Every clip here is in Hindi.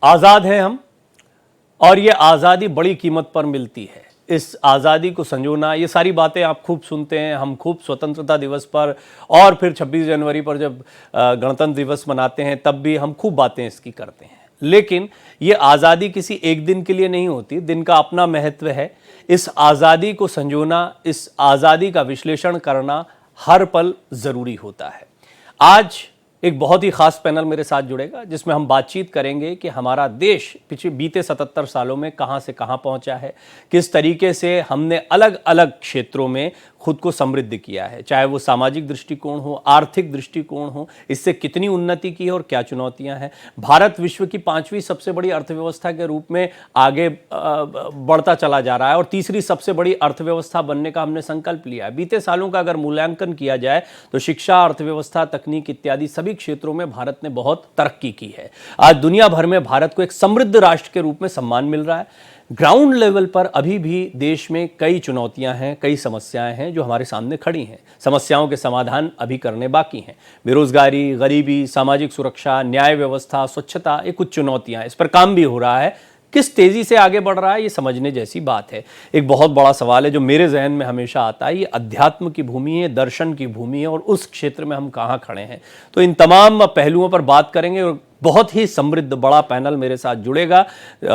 आज़ाद हैं हम, और ये आज़ादी बड़ी कीमत पर मिलती है। इस आज़ादी को संजोना, ये सारी बातें आप खूब सुनते हैं, हम खूब स्वतंत्रता दिवस पर और फिर 26 जनवरी पर जब गणतंत्र दिवस मनाते हैं तब भी हम खूब बातें इसकी करते हैं। लेकिन ये आज़ादी किसी एक दिन के लिए नहीं होती, दिन का अपना महत्व है। इस आज़ादी को संजोना, इस आज़ादी का विश्लेषण करना हर पल ज़रूरी होता है। आज एक बहुत ही खास पैनल मेरे साथ जुड़ेगा जिसमें हम बातचीत करेंगे कि हमारा देश पिछले बीते 77 सालों में कहां से कहां पहुंचा है, किस तरीके से हमने अलग अलग क्षेत्रों में खुद को समृद्ध किया है, चाहे वो सामाजिक दृष्टिकोण हो, आर्थिक दृष्टिकोण हो, इससे कितनी उन्नति की है और क्या चुनौतियां हैं। भारत विश्व की 5वीं सबसे बड़ी अर्थव्यवस्था के रूप में आगे बढ़ता चला जा रहा है और तीसरी सबसे बड़ी अर्थव्यवस्था बनने का हमने संकल्प लिया है। बीते सालों का अगर मूल्यांकन किया जाए तो शिक्षा, अर्थव्यवस्था, तकनीक इत्यादि सभी क्षेत्रों में भारत ने बहुत तरक्की की है। आज दुनिया भर में भारत को एक समृद्ध राष्ट्र के रूप में सम्मान मिल रहा है। ग्राउंड लेवल पर अभी भी देश में कई चुनौतियां हैं, कई समस्याएं हैं जो हमारे सामने खड़ी हैं। समस्याओं के समाधान अभी करने बाकी हैं। बेरोजगारी, गरीबी, सामाजिक सुरक्षा, न्याय व्यवस्था, स्वच्छता, ये कुछ चुनौतियां हैं। इस पर काम भी हो रहा है। किस तेजी से आगे बढ़ रहा है ये समझने जैसी बात है। एक बहुत बड़ा सवाल है जो मेरे जहन में हमेशा आता है, ये अध्यात्म की भूमि है, दर्शन की भूमि है, और उस क्षेत्र में हम कहाँ खड़े हैं। तो इन तमाम पहलुओं पर बात करेंगे और बहुत ही समृद्ध बड़ा पैनल मेरे साथ जुड़ेगा।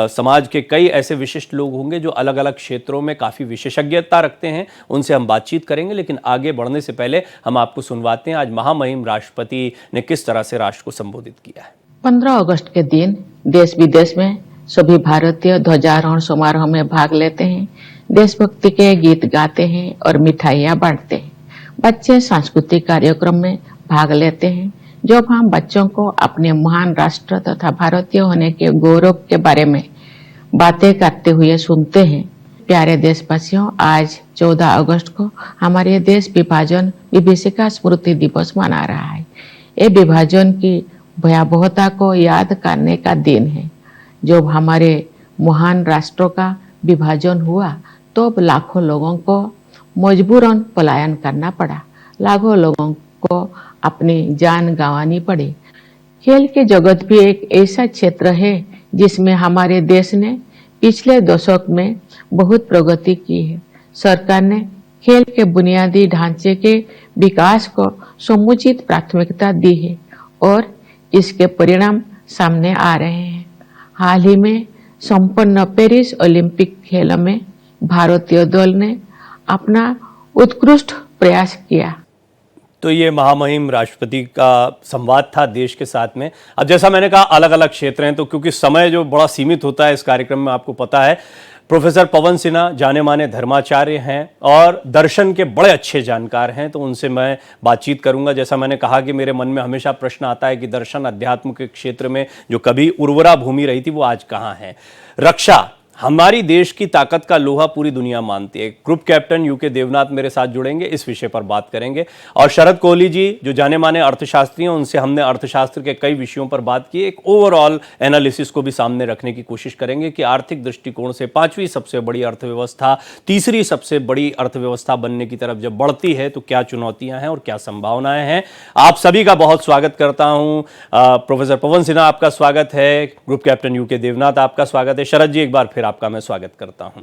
समाज के कई ऐसे विशिष्ट लोग होंगे जो अलग अलग क्षेत्रों में काफ़ी विशेषज्ञता रखते हैं, उनसे हम बातचीत करेंगे। लेकिन आगे बढ़ने से पहले हम आपको सुनवाते हैं आज महामहिम राष्ट्रपति ने किस तरह से राष्ट्र को संबोधित किया है। 15 अगस्त के दिन देश विदेश में सभी भारतीय ध्वजारोहण समारोह में भाग लेते हैं, देशभक्ति के गीत गाते हैं और मिठाइयाँ बांटते हैं। बच्चे सांस्कृतिक कार्यक्रम में भाग लेते हैं। जब हम बच्चों को अपने महान राष्ट्र तथा भारतीय होने के गौरव के बारे में बातें करते हुए सुनते हैं। प्यारे देशवासियों, आज 14 अगस्त को हमारे देश विभाजन विभीषिका स्मृति दिवस मना रहा है। ये विभाजन की भयावहता को याद करने का दिन है। जब हमारे महान राष्ट्रों का विभाजन हुआ तो लाखों लोगों को मजबूरन पलायन करना पड़ा, लाखों लोगों को अपनी जान गंवानी पड़ी। खेल के जगत भी एक ऐसा क्षेत्र है जिसमें हमारे देश ने पिछले दशक में बहुत प्रगति की है। सरकार ने खेल के बुनियादी ढांचे के विकास को समुचित प्राथमिकता दी है और इसके परिणाम सामने आ रहे हैं। हाल ही में संपन्न पेरिस ओलंपिक खेलों में भारतीय दल ने अपना उत्कृष्ट प्रयास किया। तो ये महामहिम राष्ट्रपति का संवाद था देश के साथ में। अब जैसा मैंने कहा अलग अलग क्षेत्र हैं, तो क्योंकि समय जो बड़ा सीमित होता है इस कार्यक्रम में, आपको पता है प्रोफेसर पवन सिन्हा जाने माने धर्माचार्य हैं और दर्शन के बड़े अच्छे जानकार हैं, तो उनसे मैं बातचीत करूंगा। जैसा मैंने कहा कि मेरे मन में हमेशा प्रश्न आता है कि दर्शन अध्यात्म के क्षेत्र में जो कभी उर्वरा भूमि रही थी वो आज कहाँ है। रक्षा हमारी देश की ताकत का लोहा पूरी दुनिया मानती है। ग्रुप कैप्टन यूके देवनाथ मेरे साथ जुड़ेंगे, इस विषय पर बात करेंगे। और शरद कोहली जी जो जाने माने अर्थशास्त्री हैं, उनसे हमने अर्थशास्त्र के कई विषयों पर बात की। एक ओवरऑल एनालिसिस को भी सामने रखने की कोशिश करेंगे कि आर्थिक दृष्टिकोण से 5वीं सबसे बड़ी अर्थव्यवस्था तीसरी सबसे बड़ी अर्थव्यवस्था बनने की तरफ जब बढ़ती है तो क्या चुनौतियां हैं और क्या संभावनाएं हैं। आप सभी का बहुत स्वागत करता हूं। प्रोफेसर पवन सिन्हा आपका स्वागत है, ग्रुप कैप्टन यूके देवनाथ आपका स्वागत है, शरद जी एक बार फिर आपका मैं स्वागत करता हूं।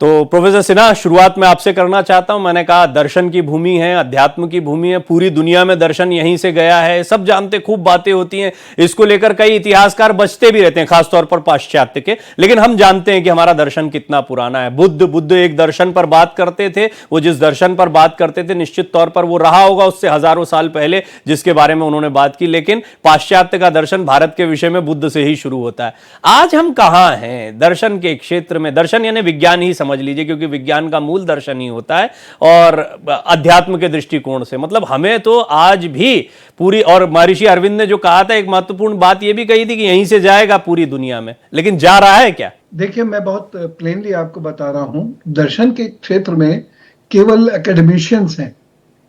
तो प्रोफेसर सिन्हा, शुरुआत में आपसे करना चाहता हूं। मैंने कहा दर्शन की भूमि है, अध्यात्म की भूमि है, पूरी दुनिया में दर्शन यहीं से गया है, सब जानते, खूब बातें होती हैं इसको लेकर, कई इतिहासकार बचते भी रहते हैं, खासतौर पर पाश्चात्य के। लेकिन हम जानते हैं कि हमारा दर्शन कितना पुराना है। बुद्ध एक दर्शन पर बात करते थे, वो जिस दर्शन पर बात करते थे निश्चित तौर पर वो रहा होगा उससे हजारों साल पहले जिसके बारे में उन्होंने बात की, लेकिन पाश्चात्य का दर्शन भारत के विषय में बुद्ध से ही शुरू होता है। आज हम कहां हैं दर्शन के क्षेत्र में? दर्शन यानी विज्ञान ही समझ लीजिए, क्योंकि विज्ञान का मूल दर्शन ही होता है। और अध्यात्म के दृष्टिकोण से मतलब हमें तो आज भी पूरी, और महर्षि अरविंद ने जो कहा था एक महत्वपूर्ण बात यह भी कही थी कि यहीं से जाएगा पूरी दुनिया में, लेकिन जा रहा है क्या? देखिए, मैं बहुत प्लेनली आपको बता रहा हूं, दर्शन के क्षेत्र में केवल एकेडमिशियंस हैं,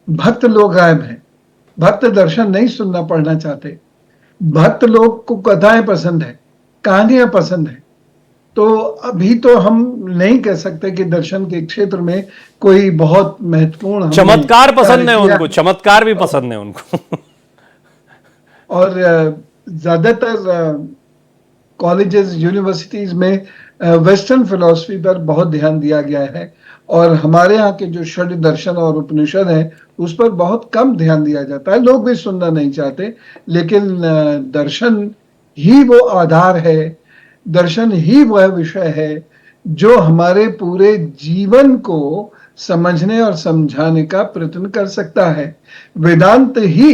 भक्त लोग गायब हैं। भक्त दर्शन नहीं सुनना पढ़ना चाहते। भक्त लोग को कथाएं पसंद है, कहानियां पसंद है। तो अभी तो हम नहीं कह सकते कि दर्शन के क्षेत्र में कोई बहुत महत्वपूर्ण चमत्कार पसंद है उनको, चमत्कार भी पसंद है उनको। और ज्यादातर कॉलेजेस यूनिवर्सिटीज में वेस्टर्न फिलॉसफी पर बहुत ध्यान दिया गया है और हमारे यहाँ के जो षड दर्शन और उपनिषद हैं उस पर बहुत कम ध्यान दिया जाता है। लोग भी सुनना नहीं चाहते, लेकिन दर्शन ही वो आधार है, दर्शन ही वह विषय है जो हमारे पूरे जीवन को समझने और समझाने का प्रयत्न कर सकता है। वेदांत ही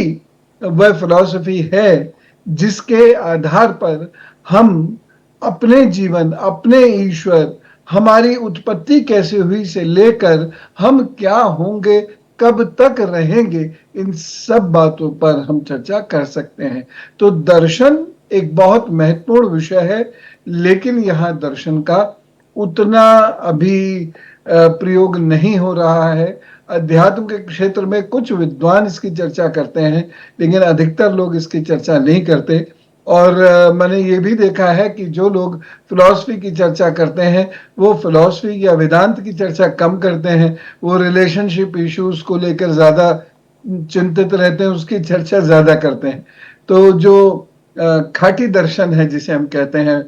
वह फिलॉसफी है जिसके आधार पर हम अपने जीवन, अपने ईश्वर, हमारी उत्पत्ति कैसे हुई से लेकर हम क्या होंगे, कब तक रहेंगे, इन सब बातों पर हम चर्चा कर सकते हैं। तो दर्शन एक बहुत महत्वपूर्ण विषय है, लेकिन यहाँ दर्शन का उतना अभी प्रयोग नहीं हो रहा है। अध्यात्म के क्षेत्र में कुछ विद्वान इसकी चर्चा करते हैं, लेकिन अधिकतर लोग इसकी चर्चा नहीं करते। और मैंने ये भी देखा है कि जो लोग फिलॉसफी की चर्चा करते हैं वो फिलॉसफी या वेदांत की चर्चा कम करते हैं, वो रिलेशनशिप इश्यूज को लेकर ज्यादा चिंतित रहते हैं, उसकी चर्चा ज्यादा करते हैं। तो जो खाटी दर्शन है जिसे हम कहते हैं,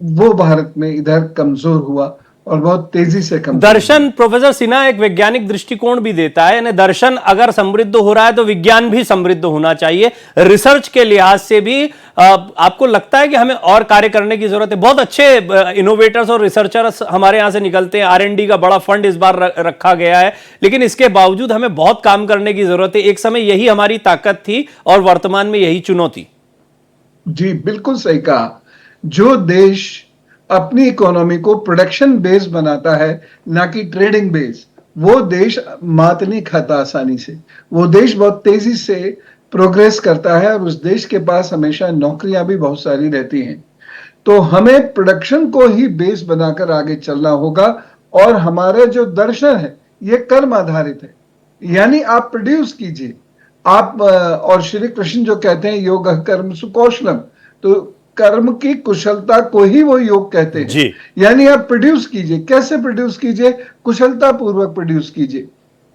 वो भारत में इधर कमजोर हुआ और बहुत तेजी से कम। दर्शन, प्रोफेसर सिन्हा, एक वैज्ञानिक दृष्टिकोण भी देता है, यानी दर्शन अगर समृद्ध हो रहा है तो विज्ञान भी समृद्ध होना चाहिए। रिसर्च के लिहाज से भी आपको लगता है कि हमें और कार्य करने की जरूरत है? बहुत अच्छे इनोवेटर्स और रिसर्चर्स हमारे यहां से निकलते हैं, R&D का बड़ा फंड इस बार रखा गया है, लेकिन इसके बावजूद हमें बहुत काम करने की जरूरत है। एक समय यही हमारी ताकत थी और वर्तमान में यही चुनौती। जी बिल्कुल सही कहा। जो देश अपनी इकोनॉमी को प्रोडक्शन बेस बनाता है, ना कि ट्रेडिंग बेस, वो देश मात नहीं खाता आसानी से। वो देश बहुत तेजी से प्रोग्रेस करता है और उस देश के पास हमेशा नौकरियां भी बहुत सारी रहती हैं। तो हमें प्रोडक्शन को ही बेस बनाकर आगे चलना होगा। और हमारा जो दर्शन है ये कर्म आधारित है, यानी आप प्रोड्यूस कीजिए आप। और श्री कृष्ण जो कहते हैं योग कर्म सुकौशलम, तो कर्म की कुशलता को ही वो योग कहते हैं जी। यानी आप प्रोड्यूस कीजिए। कैसे प्रोड्यूस कीजिए? कुशलता पूर्वक प्रोड्यूस कीजिए।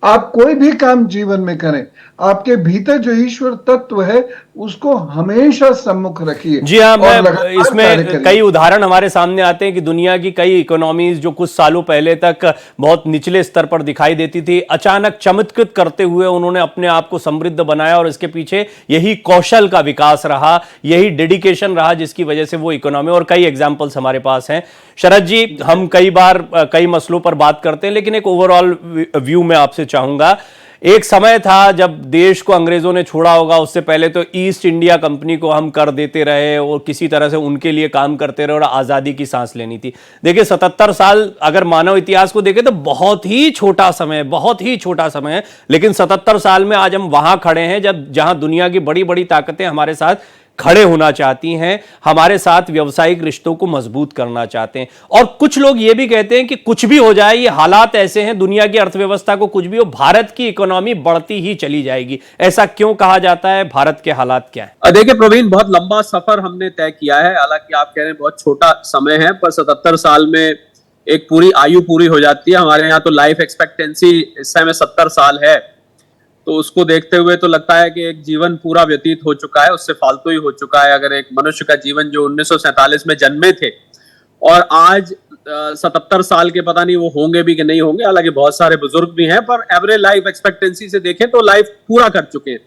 आप कोई भी काम जीवन में करें, आपके भीतर जो ईश्वर तत्व है उसको हमेशा सम्मुख रखिए। जी हाँ, और मैं इसमें कई उदाहरण हमारे सामने आते हैं कि दुनिया की कई इकोनॉमीज जो कुछ सालों पहले तक बहुत निचले स्तर पर दिखाई देती थी, अचानक चमत्कृत करते हुए उन्होंने अपने आप को समृद्ध बनाया और इसके पीछे यही कौशल का विकास रहा, यही डेडिकेशन रहा जिसकी वजह से वो इकोनॉमी, और कई एग्जाम्पल्स हमारे पास हैं। शरद जी, हम कई बार कई मसलों पर बात करते हैं, लेकिन एक ओवरऑल व्यू में आपसे चाहूंगा। एक समय था जब देश को अंग्रेजों ने छोड़ा होगा, उससे पहले तो ईस्ट इंडिया कंपनी को हम कर देते रहे और किसी तरह से उनके लिए काम करते रहे और आज़ादी की सांस लेनी थी। देखिए 77 साल अगर मानव इतिहास को देखें तो बहुत ही छोटा समय, बहुत ही छोटा समय है, लेकिन 77 साल में आज हम वहां खड़े हैं जहां दुनिया की बड़ी बड़ी ताकतें हमारे साथ खड़े होना चाहती हैं, हमारे साथ व्यावसायिक रिश्तों को मजबूत करना चाहते हैं। और कुछ लोग ये भी कहते हैं कि कुछ भी हो जाए, ये हालात ऐसे हैं, दुनिया की अर्थव्यवस्था को कुछ भी हो, भारत की इकोनॉमी बढ़ती ही चली जाएगी। ऐसा क्यों कहा जाता है? भारत के हालात क्या है? देखिए प्रवीण, बहुत लंबा सफर हमने तय किया है। हालांकि आप कह रहे हैं बहुत छोटा समय है, पर 77 साल में एक पूरी आयु पूरी हो जाती है। हमारे यहाँ तो लाइफ एक्सपेक्टेंसी इस समय 70 साल है, तो उसको देखते हुए तो लगता है कि एक जीवन पूरा व्यतीत हो चुका है, उससे फालतू ही हो चुका है। अगर एक मनुष्य का जीवन जो 1947 में जन्मे थे और आज 77 साल के, पता नहीं वो होंगे भी कि नहीं होंगे, हालांकि बहुत सारे बुजुर्ग भी हैं, पर एवरेज लाइफ एक्सपेक्टेंसी से देखें तो लाइफ पूरा कर चुके हैं।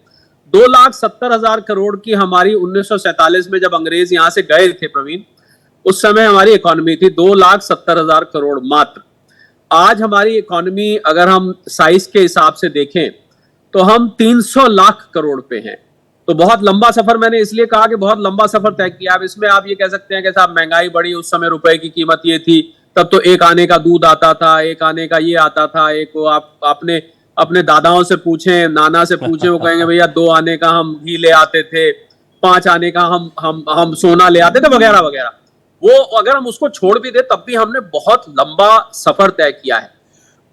2,70,000 करोड़ की हमारी 1947 में जब अंग्रेज यहां से गए थे प्रवीण, उस समय हमारी इकोनॉमी थी 2,70,000 करोड़ मात्र। आज हमारी इकोनॉमी अगर हम साइज के हिसाब से देखें तो हम 300 लाख करोड़ पे हैं। तो बहुत लंबा सफर, मैंने इसलिए कहा कि बहुत लंबा सफर तय किया। अब इसमें आप ये कह सकते हैं कि साहब महंगाई बढ़ी, उस समय रुपए की कीमत ये थी, तब तो एक आने का दूध आता था, एक आने का ये आता था, एक वो आप अपने दादाओं से पूछें, नाना से पूछें, वो कहेंगे भैया 2 आने का हम घी ले आते थे, 5 आने का हम सोना ले आते थे, वगैरह वगैरह। वो अगर हम उसको छोड़ भी दे तब भी हमने बहुत लंबा सफर तय किया है।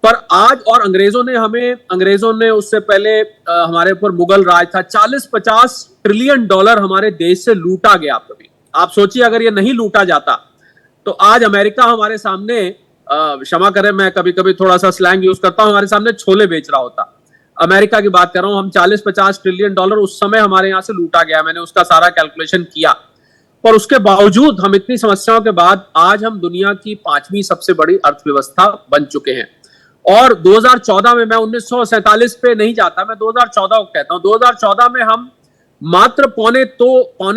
पर आज, और अंग्रेजों ने उससे पहले हमारे ऊपर मुगल राज था, 40-50 ट्रिलियन डॉलर हमारे देश से लूटा गया। कभी आप सोचिए अगर ये नहीं लूटा जाता तो आज अमेरिका हमारे सामने, क्षमा करें मैं कभी कभी थोड़ा सा स्लैंग यूज करता हूं, हमारे सामने छोले बेच रहा होता। अमेरिका की बात कर रहा हूं, हम 40-50 ट्रिलियन डॉलर उस समय हमारे यहां से लूटा गया। मैंने उसका सारा कैलकुलेशन किया पर उसके बावजूद हम इतनी समस्याओं के बाद आज हम दुनिया की 5वीं सबसे बड़ी अर्थव्यवस्था बन चुके हैं। और 2014 में, मैं 1947 पे नहीं जाता, मैं 2014 को कहता हूं, 2014 में हम मात्र पौने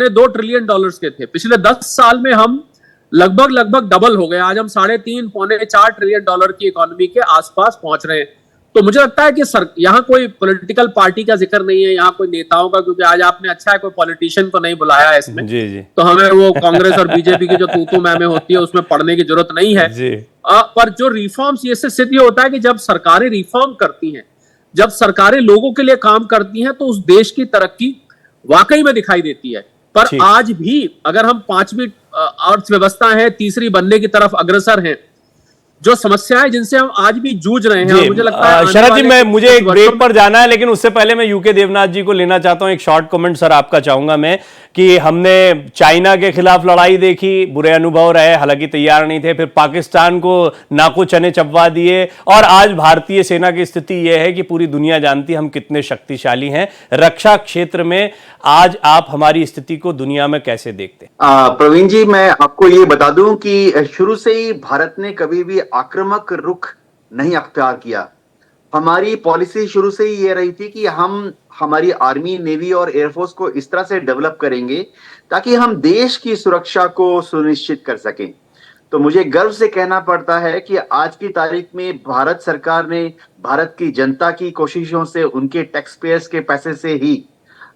2 ट्रिलियन डॉलर्स के थे। पिछले 10 साल में हम लगभग डबल हो गए। आज हम 3.5 पौने 4 ट्रिलियन डॉलर की इकोनॉमी के आसपास पहुंच रहे हैं। तो मुझे लगता है कि यहाँ कोई पॉलिटिकल पार्टी का जिक्र नहीं है, यहाँ कोई नेताओं का, क्योंकि आज आपने अच्छा है कोई पॉलिटिशियन को नहीं बुलाया है इसमें। जी जी। तो हमें वो कांग्रेस और बीजेपी की जो तू मैमें होती है उसमें पढ़ने की जरूरत नहीं है जी। पर जो रिफॉर्म्स, ये सिद्ध होता है कि जब सरकारें रिफॉर्म करती हैं, जब सरकारें लोगों के लिए काम करती हैं, तो उस देश की तरक्की वाकई में दिखाई देती है। पर आज भी अगर हम 5वीं अर्थव्यवस्था है, तीसरी बनने की तरफ अग्रसर हैं, जो समस्याएं जिनसे हम आज भी जूझ रहे हैं, मुझे लगता है शरद जी, मुझे एक ब्रेक पर जाना है, लेकिन उससे पहले मैं यूके देवनाथ जी को लेना चाहता हूं। एक शॉर्ट कमेंट सर आपका चाहूंगा मैं, कि हमने चाइना के खिलाफ लड़ाई देखी, बुरे अनुभव रहे, हालांकि तैयार नहीं थे, फिर पाकिस्तान को नाको चने चबवा दिए, और आज भारतीय सेना की स्थिति यह है कि पूरी दुनिया जानती है हम कितने शक्तिशाली हैं रक्षा क्षेत्र में। आज आप हमारी स्थिति को दुनिया में कैसे देखते हैं? प्रवीण जी, मैं आपको ये बता दूं कि शुरू से ही भारत ने कभी भी आक्रामक रुख नहीं अख्तियार किया। हमारी पॉलिसी शुरू से ही ये रही थी कि हम हमारी आर्मी, नेवी और एयरफोर्स को इस तरह से डेवलप करेंगे ताकि हम देश की सुरक्षा को सुनिश्चित कर सकें। तो मुझे गर्व से कहना पड़ता है कि आज की तारीख में भारत सरकार ने भारत की जनता की कोशिशों से, उनके टैक्स पेयर्स के पैसे से ही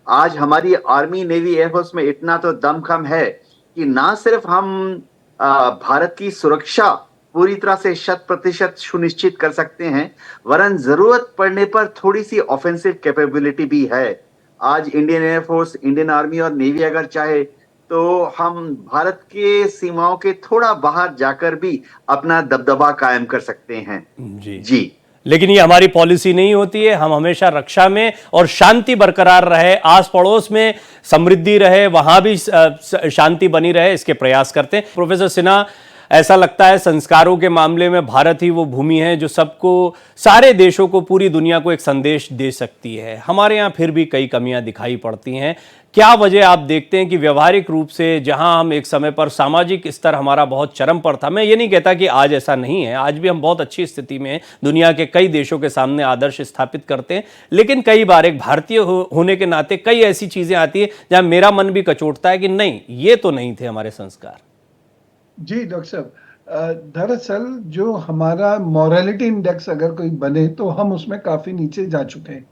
आज हमारी आर्मी, नेवी, एयरफोर्स में इतना तो दमखम है कि ना सिर्फ हम भारत की सुरक्षा पूरी तरह से 100% सुनिश्चित कर सकते हैं, वरन जरूरत पड़ने पर थोड़ी सी ऑफेंसिव कैपेबिलिटी भी है। आज इंडियन एयरफोर्स, इंडियन आर्मी और नेवी अगर चाहे तो हम भारत के सीमाओं के थोड़ा बाहर जाकर भी अपना दबदबा कायम कर सकते हैं। जी। लेकिन ये हमारी पॉलिसी नहीं होती है। हम हमेशा रक्षा में और शांति बरकरार रहे, आस पड़ोस में समृद्धि रहे, वहां भी शांति बनी रहे, इसके प्रयास करते हैं। प्रोफेसर सिन्हा, ऐसा लगता है संस्कारों के मामले में भारत ही वो भूमि है जो सबको, सारे देशों को, पूरी दुनिया को एक संदेश दे सकती है। हमारे यहाँ फिर भी कई कमियां दिखाई पड़ती हैं। क्या वजह आप देखते हैं कि व्यवहारिक रूप से, जहां हम एक समय पर सामाजिक स्तर हमारा बहुत चरम पर था, मैं ये नहीं कहता कि आज ऐसा नहीं है, आज भी हम बहुत अच्छी स्थिति में हैं, दुनिया के कई देशों के सामने आदर्श स्थापित करते हैं, लेकिन कई बार एक भारतीय होने के नाते कई ऐसी चीजें आती है जहां मेरा मन भी कचोटता है कि नहीं, ये तो नहीं थे हमारे संस्कार। जी डॉक्टर साहब, दरअसल जो हमारा मॉरलिटी इंडेक्स अगर कोई बने तो हम उसमें काफी नीचे जा चुके हैं।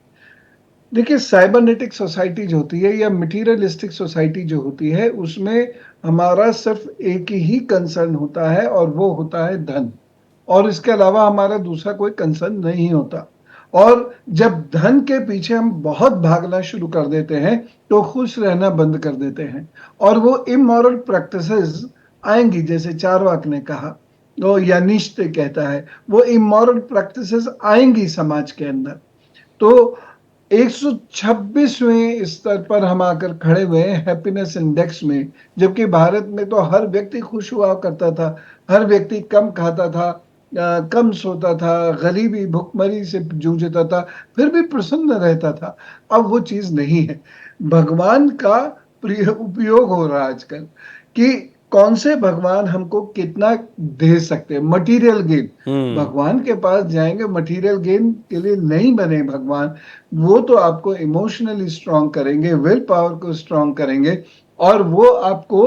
देखिए, साइबरनेटिक सोसाइटी जो होती है या मटीरियलिस्टिक सोसाइटी जो होती है, उसमें हमारा सिर्फ एक ही कंसर्न होता है और वो होता है धन, और इसके अलावा हमारा दूसरा कोई कंसर्न नहीं होता। और जब धन के पीछे हम बहुत भागना शुरू कर देते हैं तो खुश रहना बंद कर देते हैं, और वो इमोरल प्रैक्टिसेस आएंगी, जैसे चारवाक ने कहा, वो या नीश्ते कहता है, वो इमोरल प्रैक्टिसेस आएंगी समाज के अंदर। तो 126वें स्तर पर हम आकर खड़े हुए हैं हैप्पीनेस इंडेक्स में, जबकि भारत में तो हर व्यक्ति खुश हुआ करता था, हर व्यक्ति कम खाता था, कम सोता था, गरीबी, भुखमरी से जूझता था, फिर भी प्रसन्न रहता था। अब वो चीज नहीं है। भगवान का उपयोग हो रहा है आजकल कि कौन से भगवान हमको कितना दे सकते हैं। मटेरियल गेन, भगवान के पास जाएंगे मटेरियल गेन के लिए नहीं बने भगवान, वो तो आपको इमोशनली स्ट्रांग करेंगे, विल पावर को स्ट्रांग करेंगे, और वो आपको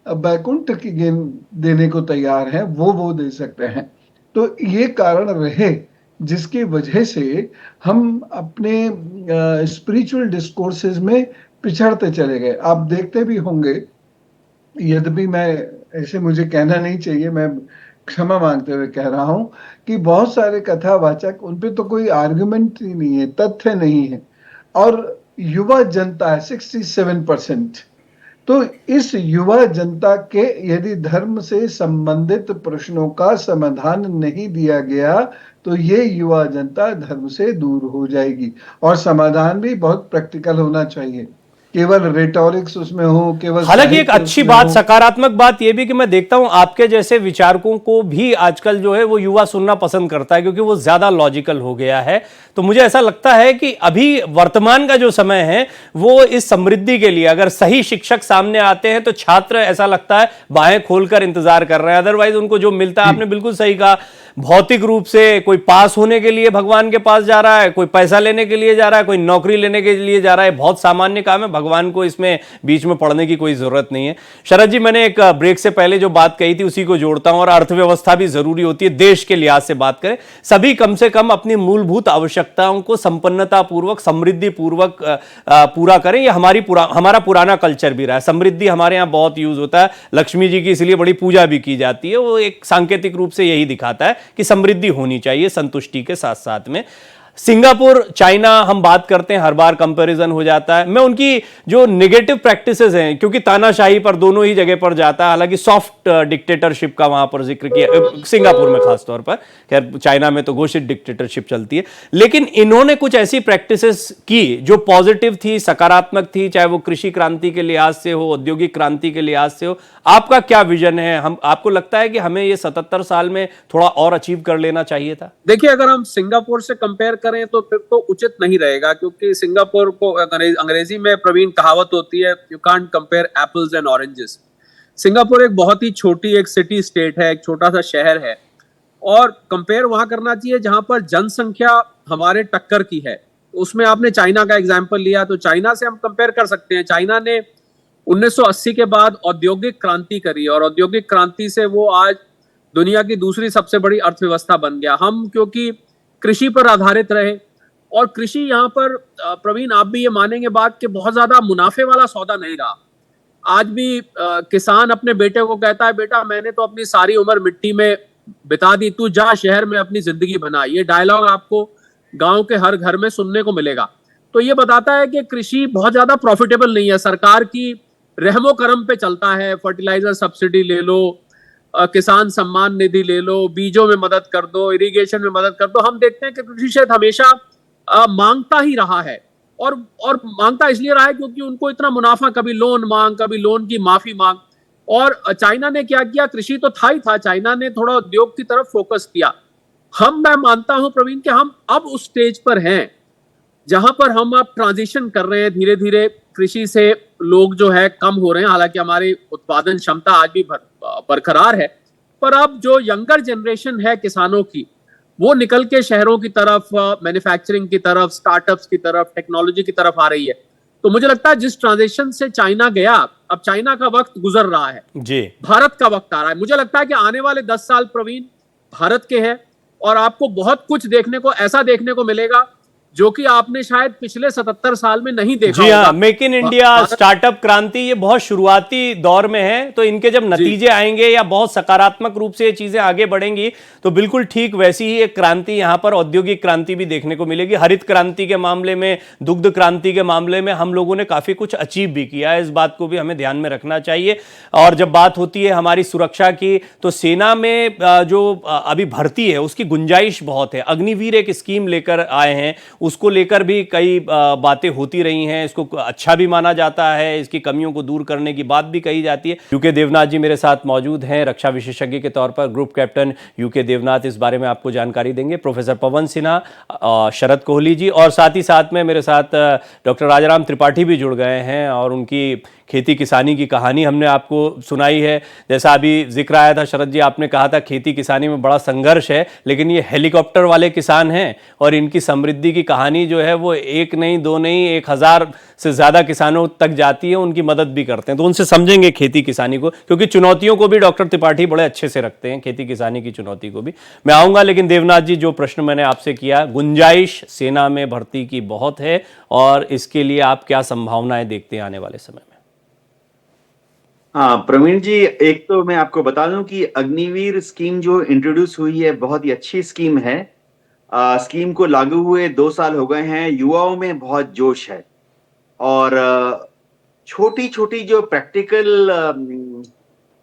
बैकुंठ की गेन देने को तैयार है, वो दे सकते हैं। तो ये कारण रहे जिसकी वजह से हम अपने स्पिरिचुअल डिस्कोर्सेज में पिछड़ते चले गए। आप देखते भी होंगे, यद्यपि मैं ऐसे, मुझे कहना नहीं चाहिए, मैं क्षमा मांगते हुए कह रहा हूं कि बहुत सारे कथावाचक, उन पे तो कोई आर्गुमेंट ही नहीं है, तथ्य नहीं है, और युवा जनता है 67%। तो इस युवा जनता के यदि धर्म से संबंधित प्रश्नों का समाधान नहीं दिया गया तो ये युवा जनता धर्म से दूर हो जाएगी, और समाधान भी बहुत प्रैक्टिकल होना चाहिए। केवल रेटोरिक्स उसमें हो, केवल हालांकि एक साहित्य अच्छी उसमें बात, हो। सकारात्मक बात यह भी कि मैं देखता हूं आपके जैसे विचारकों को भी आजकल जो है वो युवा सुनना पसंद करता है, क्योंकि वो ज्यादा लॉजिकल हो गया है। तो मुझे ऐसा लगता है कि अभी वर्तमान का जो समय है वो इस समृद्धि के लिए, अगर सही शिक्षक सामने आते हैं तो छात्र ऐसा लगता है बाहें खोलकर इंतजार कर रहे हैं। अदरवाइज उनको जो मिलता है, आपने बिल्कुल सही कहा, भौतिक रूप से कोई पास होने के लिए भगवान के पास जा रहा है, कोई पैसा लेने के लिए जा रहा है, कोई नौकरी लेने के लिए जा रहा है, बहुत सामान्य काम है। भगवान को इसमें बीच में पढ़ने की कोई जरूरत नहीं है। शरद जी, मैंने एक ब्रेक से पहले जो बात कही थी उसी को जोड़ता हूं, और अर्थव्यवस्था भी जरूरी होती है। देश के लिहाज से बात करें, सभी कम से कम अपनी मूलभूत आवश्यकताओं को संपन्नता पूर्वक, समृद्धि पूर्वक पूरा करें। ये हमारा पुराना कल्चर भी रहा है। समृद्धि हमारे यहां बहुत यूज होता है, लक्ष्मी जी की इसलिए बड़ी पूजा भी की जाती है। वो एक सांकेतिक रूप से यही दिखाता है कि समृद्धि होनी चाहिए संतुष्टि के साथ साथ में। सिंगापुर, चाइना हम बात करते हैं, हर बार कंपैरिजन हो जाता है। मैं उनकी जो नेगेटिव प्रैक्टिसेस हैं, क्योंकि तानाशाही पर दोनों ही जगह पर जाता है, हालांकि सॉफ्ट डिक्टेटरशिप का वहां पर जिक्र किया सिंगापुर में खासतौर पर, खैर चाइना में तो घोषित डिक्टेटरशिप चलती है। लेकिन इन्होंने कुछ ऐसी प्रैक्टिसेस की जो पॉजिटिव थी, सकारात्मक थी, चाहे वो कृषि क्रांति के लिहाज से हो, औद्योगिक क्रांति के लिहाज से हो। आपका क्या विजन है? आपको लगता है कि हमें ये 77 साल में थोड़ा और अचीव कर लेना चाहिए था? देखिए, अगर हम सिंगापुर से कंपेयर करें तो फिर तो उचित नहीं रहेगा, क्योंकि सिंगापुर को अंग्रेजी में प्रवीण कहावत होती है, you can't compare apples and oranges. Singapore एक बहुत ही छोटी एक सिटी स्टेट है, एक छोटा सा शहर है, और कंपेयर वहां करना चाहिए जहां पर जनसंख्या हमारे टक्कर की है। उसमें आपने चाइना का एग्जाम्पल लिया, तो चाइना से हम कंपेयर कर सकते हैं। चाइना ने 1980 के बाद औद्योगिक क्रांति करी, और औद्योगिक क्रांति से वो आज दुनिया की दूसरी सबसे बड़ी अर्थव्यवस्था बन गया। हम क्योंकि कृषि पर आधारित रहे, और कृषि यहाँ पर प्रवीण, आप भी ये मानेंगे बात कि बहुत ज्यादा मुनाफे वाला सौदा नहीं रहा। आज भी किसान अपने बेटे को कहता है, बेटा मैंने तो अपनी सारी उम्र मिट्टी में बिता दी, तू जा शहर में अपनी जिंदगी बना। ये डायलॉग आपको गांव के हर घर में सुनने को मिलेगा। तो ये बताता है कि कृषि बहुत ज्यादा प्रॉफिटेबल नहीं है। सरकार की रहमो करम पे चलता है, फर्टिलाइजर सब्सिडी ले लो, किसान सम्मान निधि ले लो, बीजों में मदद कर दो, इरिगेशन में मदद कर दो। हम देखते हैं कि कृषि क्षेत्र हमेशा मांगता ही रहा है, और मांगता इसलिए रहा है क्योंकि उनको इतना मुनाफा, कभी लोन मांग, कभी लोन की माफी मांग। और चाइना ने क्या किया, कृषि तो था ही था, चाइना ने थोड़ा उद्योग की तरफ फोकस किया। मैं मानता हूं प्रवीण कि हम अब उस स्टेज पर हैं जहां पर हम अब ट्रांजिशन कर रहे हैं। धीरे धीरे कृषि से लोग जो है कम हो रहे हैं, हालांकि हमारी उत्पादन क्षमता आज भी बरकरार है, पर अब जो यंगर जनरेशन है किसानों की, वो निकल के शहरों की तरफ, मैन्युफैक्चरिंग की तरफ, स्टार्टअप्स की तरफ, टेक्नोलॉजी की तरफ आ रही है। तो मुझे लगता है जिस ट्रांजिशन से चाइना गया, अब चाइना का वक्त गुजर रहा है जी, भारत का वक्त आ रहा है। मुझे लगता है कि आने वाले 10 साल प्रवीण भारत के हैं, और आपको बहुत कुछ देखने को, ऐसा देखने को मिलेगा जो कि आपने शायद पिछले 77 साल में नहीं देखा जी होगा। हाँ, मेक इन इंडिया, स्टार्टअप क्रांति, ये बहुत शुरुआती दौर में है। तो इनके जब नतीजे आएंगे या बहुत सकारात्मक रूप से ये चीजें आगे बढ़ेंगी, तो बिल्कुल ठीक वैसी ही एक क्रांति यहाँ पर औद्योगिक क्रांति भी देखने को मिलेगी। हरित क्रांति के मामले में, दुग्ध क्रांति के मामले में हम लोगों ने काफी कुछ अचीव भी किया है। इस बात को भी हमें ध्यान में रखना चाहिए। और जब बात होती है हमारी सुरक्षा की, तो सेना में जो अभी भर्ती है उसकी गुंजाइश बहुत है। अग्निवीर एक स्कीम लेकर आए हैं, उसको लेकर भी कई बातें होती रही हैं। इसको अच्छा भी माना जाता है, इसकी कमियों को दूर करने की बात भी कही जाती है। यूके देवनाथ जी मेरे साथ मौजूद हैं, रक्षा विशेषज्ञ के तौर पर ग्रुप कैप्टन यूके देवनाथ इस बारे में आपको जानकारी देंगे। प्रोफेसर पवन सिन्हा, शरद कोहली जी, और साथ ही साथ में मेरे साथ डॉक्टर राजाराम त्रिपाठी भी जुड़ गए हैं, और उनकी खेती किसानी की कहानी हमने आपको सुनाई है। जैसा अभी जिक्र आया था शरद जी, आपने कहा था खेती किसानी में बड़ा संघर्ष है, लेकिन ये हेलीकॉप्टर वाले किसान हैं, और इनकी समृद्धि की कहानी जो है वो एक नहीं, दो नहीं, 1000 से ज़्यादा किसानों तक जाती है, उनकी मदद भी करते हैं। तो उनसे समझेंगे खेती किसानी को, क्योंकि चुनौतियों को भी डॉक्टर त्रिपाठी बड़े अच्छे से रखते हैं, खेती किसानी की चुनौती को भी। मैं आऊँगा, लेकिन देवनाथ जी, जो प्रश्न मैंने आपसे किया, गुंजाइश सेना में भर्ती की बहुत है, और इसके लिए आप क्या संभावनाएं देखते हैं आने वाले समय में? हाँ प्रवीण जी, एक तो मैं आपको बता दूं कि अग्निवीर स्कीम जो इंट्रोड्यूस हुई है बहुत ही अच्छी स्कीम है। स्कीम को लागू हुए 2 साल हो गए हैं। युवाओं में बहुत जोश है, और छोटी छोटी जो प्रैक्टिकल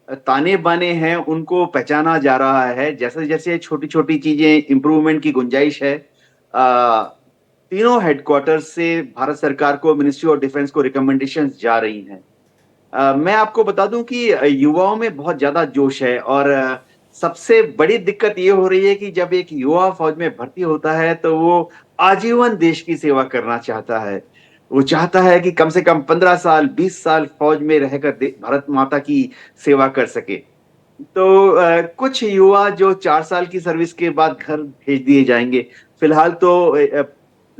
ताने बाने हैं उनको पहचाना जा रहा है। जैसे जैसे छोटी छोटी चीजें, इंप्रूवमेंट की गुंजाइश है, तीनों हेडक्वार्टर्स से भारत सरकार को, मिनिस्ट्री ऑफ डिफेंस को रिकमेंडेशंस जा रही हैं। मैं आपको बता दूं कि युवाओं में बहुत ज्यादा जोश है, और सबसे बड़ी दिक्कत ये हो रही है कि जब एक युवा फौज में भर्ती होता है तो वो आजीवन देश की सेवा करना चाहता है। वो चाहता है कि कम से कम 15 साल 20 साल फौज में रहकर भारत माता की सेवा कर सके। तो कुछ युवा जो 4 साल की सर्विस के बाद घर भेज दिए जाएंगे। फिलहाल तो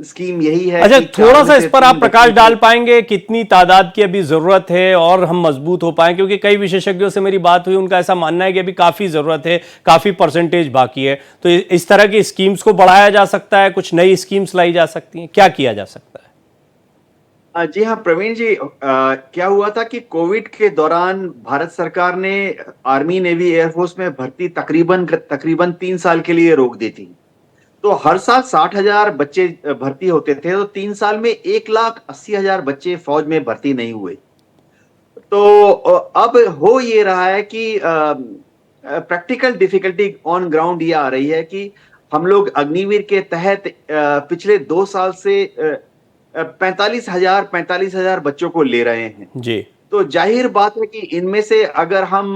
स्कीम यही है अच्छा, कि थोड़ा 4 में सा इस से पर आप 3 प्रकाश बच्चों डाल को। पाएंगे, कितनी तादाद की अभी जरूरत है और हम मजबूत हो पाए? क्योंकि कई विशेषज्ञों से मेरी बात हुई, उनका ऐसा मानना है कि अभी काफी जरूरत है, काफी परसेंटेज बाकी है। तो इस तरह की स्कीम्स को बढ़ाया जा सकता है, कुछ नई स्कीम्स लाई जा सकती हैं, क्या किया जा सकता है? जी हाँ प्रवीण जी, क्या हुआ था कि कोविड के दौरान भारत सरकार ने आर्मी, नेवी, एयरफोर्स में भर्ती तकरीबन 3 साल के लिए रोक दी थी। तो हर साल 60,000 बच्चे भर्ती होते थे, तो 3 साल में 1,80,000 बच्चे फौज में भर्ती नहीं हुए। तो अब हो ये रहा है कि प्रैक्टिकल डिफिकल्टी ऑन ग्राउंड ये आ रही है कि हम लोग अग्निवीर के तहत पिछले 2 साल से 45,000 बच्चों को ले रहे हैं। जी। तो जाहिर बात है कि इनमें से अगर हम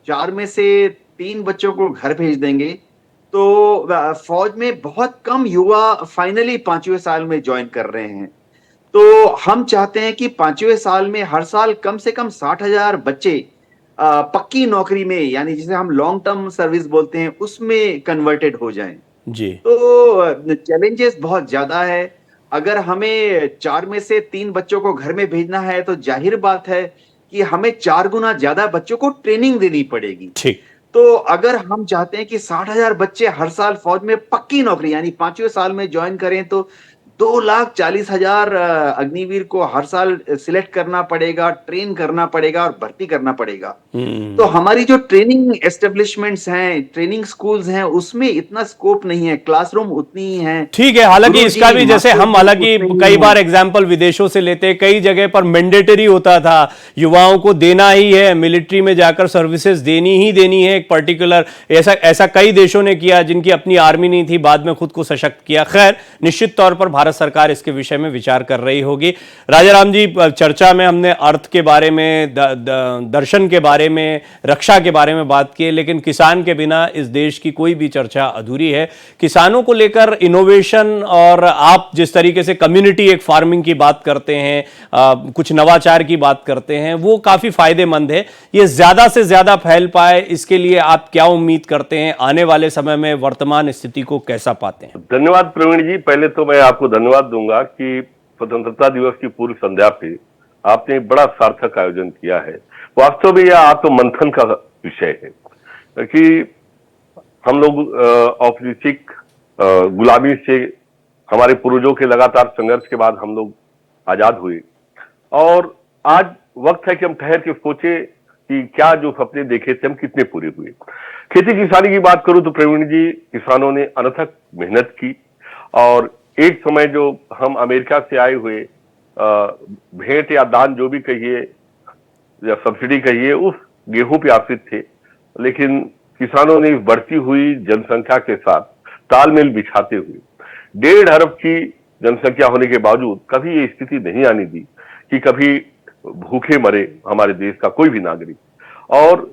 4 में से 3 बच्चों को घर भेज देंगे तो फौज में बहुत कम युवा फाइनली 5वें साल में ज्वाइन कर रहे हैं। तो हम चाहते हैं कि 5वें साल में हर साल कम से कम 60,000 बच्चे पक्की नौकरी में, यानी जिसे हम लॉन्ग टर्म सर्विस बोलते हैं, उसमें कन्वर्टेड हो जाएं। जी। तो चैलेंजेस बहुत ज्यादा है। अगर हमें 4 में से 3 बच्चों को घर में भेजना है तो जाहिर बात है कि हमें 4 गुना ज्यादा बच्चों को ट्रेनिंग देनी पड़ेगी। ठीक। तो अगर हम चाहते हैं कि 60,000 बच्चे हर साल फौज में पक्की नौकरी यानी 5वें साल में ज्वाइन करें, तो 2,40,000 अग्निवीर को हर साल सिलेक्ट करना पड़ेगा, ट्रेन करना पड़ेगा और भर्ती करना पड़ेगा। तो हमारी जो ट्रेनिंग एस्टेब्लिशमेंट्स हैं, ट्रेनिंग स्कूल्स हैं, उसमें इतना स्कोप नहीं है, क्लासरूम उतनी ही हैं, ठीक है। हालांकि गुरुजी, इसका भी जैसे मास्टर हम जी हालांकि उतने ही कई हैं। बार एग्जाम्पल विदेशों से लेते हैं, कई जगह पर मैंडेटरी होता था, युवाओं को देना ही है, मिलिट्री में जाकर सर्विसेज देनी ही देनी है एक पर्टिकुलर। ऐसा ऐसा कई देशों ने किया जिनकी अपनी आर्मी नहीं थी, बाद में खुद को सशक्त किया। खैर, निश्चित तौर पर भारत सरकार इसके विषय में विचार कर रही होगी। राजाराम जी, चर्चा में हमने अर्थ के बारे में, दर्शन के बारे में, रक्षा के बारे में बात की, लेकिन किसान के बिना इस देश की कोई भी चर्चा अधूरी है। किसानों को लेकर इनोवेशन, और आप जिस तरीके से कम्युनिटी एक फार्मिंग की बात करते हैं, कुछ नवाचार की बात करते हैं, वो काफी फायदेमंद है। ये ज्यादा से ज्यादा फैल पाए, इसके लिए आप क्या उम्मीद करते हैं? आने वाले समय में वर्तमान स्थिति को कैसा पाते हैं? धन्यवाद प्रवीण जी। पहले तो मैं आपको धन्यवाद दूंगा कि स्वतंत्रता दिवस की पूर्व संध्या पे आपने एक बड़ा सार्थक आयोजन किया है। वास्तव में यह आत्ममंथन का विषय है कि हम लोग औपनिवेशिक गुलामी से, हमारे पूर्वजों के लगातार संघर्ष के बाद हम लोग आजाद हुए, और आज वक्त है कि हम ठहर के सोचे कि क्या जो सपने देखे थे हम कितने पूरे हुए। खेती किसानी की बात करूं तो प्रवीण जी, किसानों ने अनथक मेहनत की, और एक समय जो हम अमेरिका से आए हुए भेंट या दान जो भी कहिए या सब्सिडी कहिए, उस गेहूं पे आश्रित थे। लेकिन किसानों ने बढ़ती हुई जनसंख्या के साथ तालमेल बिछाते हुए 1.5 अरब की जनसंख्या होने के बावजूद कभी ये स्थिति नहीं आने दी कि कभी भूखे मरे हमारे देश का कोई भी नागरिक, और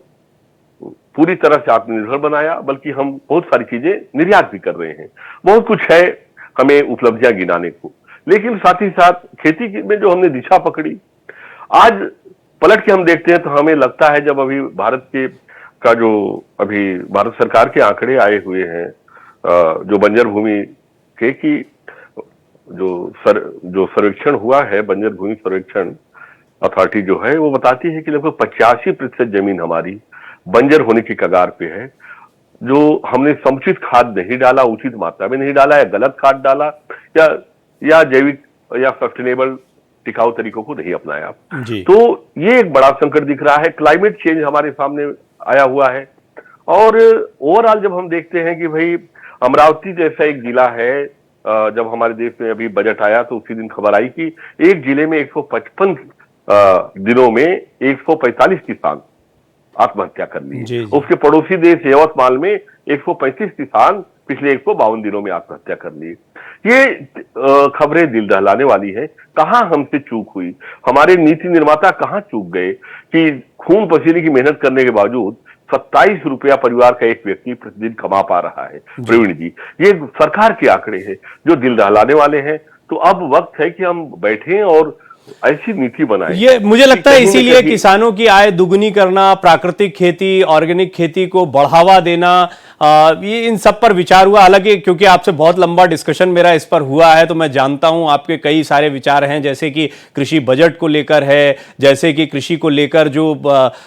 पूरी तरह से आत्मनिर्भर बनाया। बल्कि हम बहुत सारी चीजें निर्यात भी कर रहे हैं, बहुत कुछ है हमें उपलब्धियां गिनाने को। लेकिन साथ ही साथ खेती में जो हमने दिशा पकड़ी, आज पलट के हम देखते हैं तो हमें लगता है, जब अभी भारत के का जो अभी भारत सरकार के आंकड़े आए हुए हैं जो बंजर भूमि के, कि जो सर्वेक्षण हुआ है, बंजर भूमि सर्वेक्षण अथॉरिटी जो है, वो बताती है कि लगभग 85% जमीन हमारी बंजर होने की कगार पे है। जो हमने समुचित खाद नहीं डाला, उचित मात्रा में नहीं डाला, या गलत खाद डाला, या जैविक या सस्टेनेबल टिकाऊ तरीकों को नहीं अपनाया। तो ये एक बड़ा संकट दिख रहा है। क्लाइमेट चेंज हमारे सामने आया हुआ है, और ओवरऑल जब हम देखते हैं कि भाई अमरावती जैसा एक जिला है, जब हमारे देश में अभी बजट आया तो उसी दिन खबर आई कि एक जिले में 155 दिनों में 145 किसान आत्महत्या कर ली जी, है। जी। उसके पड़ोसी देश यवतमाल में 135 किसान पिछले 152 दिनों में आत्महत्या कर ली। ये खबरें दिल दहलाने वाली है। कहां हमसे चूक हुई, हमारे नीति निर्माता कहां चूक गए कि खून पसीने की मेहनत करने के बावजूद 27 रुपया परिवार का एक व्यक्ति प्रतिदिन कमा पा रहा है। प्रवीण जी, ये सरकार के आंकड़े हैं जो दिल दहलाने वाले हैं। तो अब वक्त है कि हम बैठें और ऐसी नीति बनाएं। ये मुझे लगता है कहीं न इसीलिए कहीं किसानों की आय दुगनी करना, प्राकृतिक खेती, ऑर्गेनिक खेती को बढ़ावा देना, ये इन सब पर विचार हुआ। हालांकि क्योंकि आपसे बहुत लंबा डिस्कशन मेरा इस पर हुआ है तो मैं जानता हूं आपके कई सारे विचार हैं, जैसे कि कृषि बजट को लेकर है, जैसे कि कृषि को लेकर जो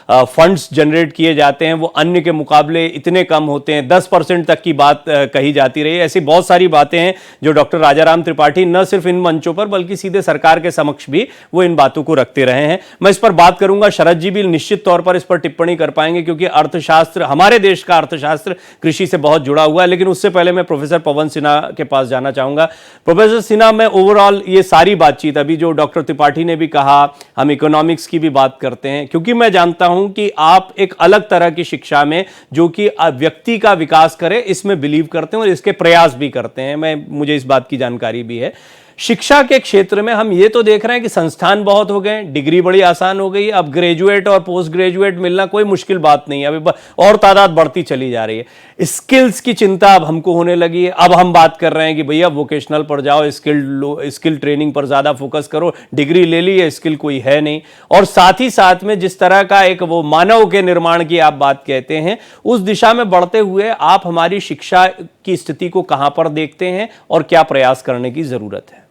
फंड्स जनरेट किए जाते हैं वो अन्य के मुकाबले इतने कम होते हैं, 10% तक की बात कही जाती रही। ऐसी बहुत सारी बातें हैं जो डॉक्टर राजाराम त्रिपाठी न सिर्फ इन मंचों पर बल्कि सीधे सरकार के समक्ष भी वो इन बातों को रखते रहे हैं। मैं इस पर बात करूंगा, शरद जी भी निश्चित तौर पर इस पर टिप्पणी कर पाएंगे क्योंकि अर्थशास्त्र, हमारे देश का अर्थशास्त्र कृषि से बहुत जुड़ा हुआ है। लेकिन उससे पहले मैं प्रोफेसर पवन सिन्हा के पास जाना चाहूंगा। प्रोफेसर सिन्हा, मैं ओवरऑल ये सारी बातचीत अभी जो डॉक्टर त्रिपाठी ने भी कहा, हम इकोनॉमिक्स की भी बात करते हैं क्योंकि मैं जानता हूं कि आप एक अलग तरह की शिक्षा में जो कि व्यक्ति का विकास करे इसमें बिलीव करते हैं और इसके प्रयास भी करते हैं। मुझे इस बात की जानकारी भी है। शिक्षा के क्षेत्र में हम ये तो देख रहे हैं कि संस्थान बहुत हो गए, डिग्री बड़ी आसान हो गई, अब ग्रेजुएट और पोस्ट ग्रेजुएट मिलना कोई मुश्किल बात नहीं है, अभी और तादाद बढ़ती चली जा रही है। स्किल्स की चिंता अब हमको होने लगी है। अब हम बात कर रहे हैं कि भैया वोकेशनल पर जाओ, स्किल ट्रेनिंग पर ज्यादा फोकस करो, डिग्री ले ली है, स्किल कोई है नहीं। और साथ ही साथ में जिस तरह का एक वो मानव के निर्माण की आप बात कहते हैं, उस दिशा में बढ़ते हुए आप हमारी शिक्षा की स्थिति को कहां पर देखते हैं और क्या प्रयास करने की जरूरत है?